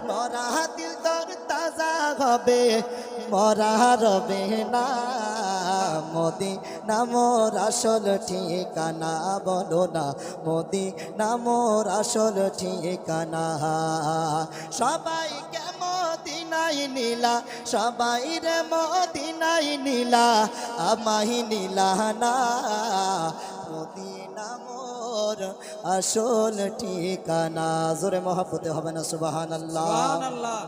মরা দিল তোর তাজা হবে, মরা রবে না। মদিনা মোর আসল ঠিকানা, বলো না মদিনা মোর আসল ঠিকানা। সবাইকে মদিনায় নিলা, সবাই রে মদিনায় নিলা, আমায় নিলা না। মদিনা মোর আসল ঠিকানা। জোরে মহব্বতে হবে না সুবহানাল্লাহ। সুবহানাল্লাহ।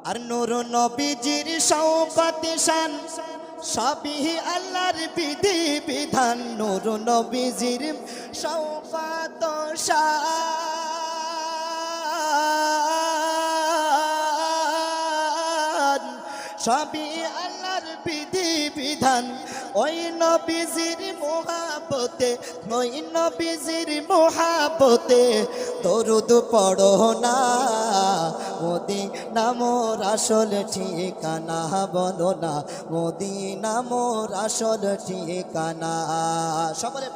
আর নূর নবীজির শওকত শান সবই আল্লাহর বিধি বিধান। নূর নবীজির শওকত শান সবই আল্লাহর বিধি বিধান। ওই নবীজির মোহাব্বতে, ওই নবীজির মোহাব্বতে দরুদ পড়ো না। মদিনা মোর আসল ঠিকানা, বলো না মদিনা মোর আসল ঠিকানা। সবাই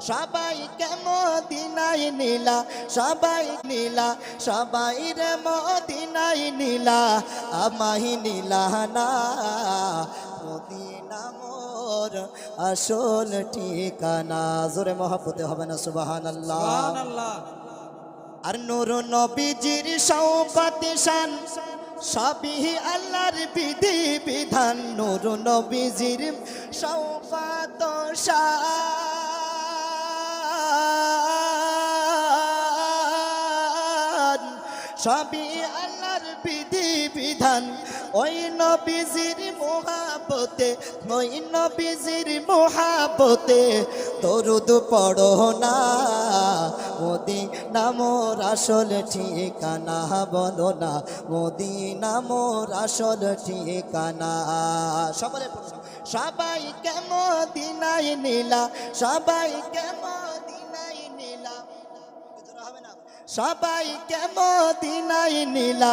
সবাইকে মদিনায় নিলা, সবাই নিলা, সবাই রে মদিনায় নিলা, আমায় নিলা না। মদিনা মোর আসল ঠিকানা। জোরে মহব্বতে হবে না সুবহানাল্লাহ। সুবহানাল্লাহ। আর নূর নবীজির শওকত শান সবই আল্লাহর বিধি বিধান। নূর নবীজির শওকত শান সবই আল্লাহর বিধি বিধান। ওই নবীজির মোহাব্বতে, ওই নবীজির মোহাব্বতে দরুদ পড়ো না। মদিনা মোর আসল ঠিকানা, বলো না মদিনা মোর আসল ঠিকানা। সবাই সবাইকে মদিনায় নিলা, সবাইকে মদিনায় নিলা, সবাইকে মদিনায় নিলা।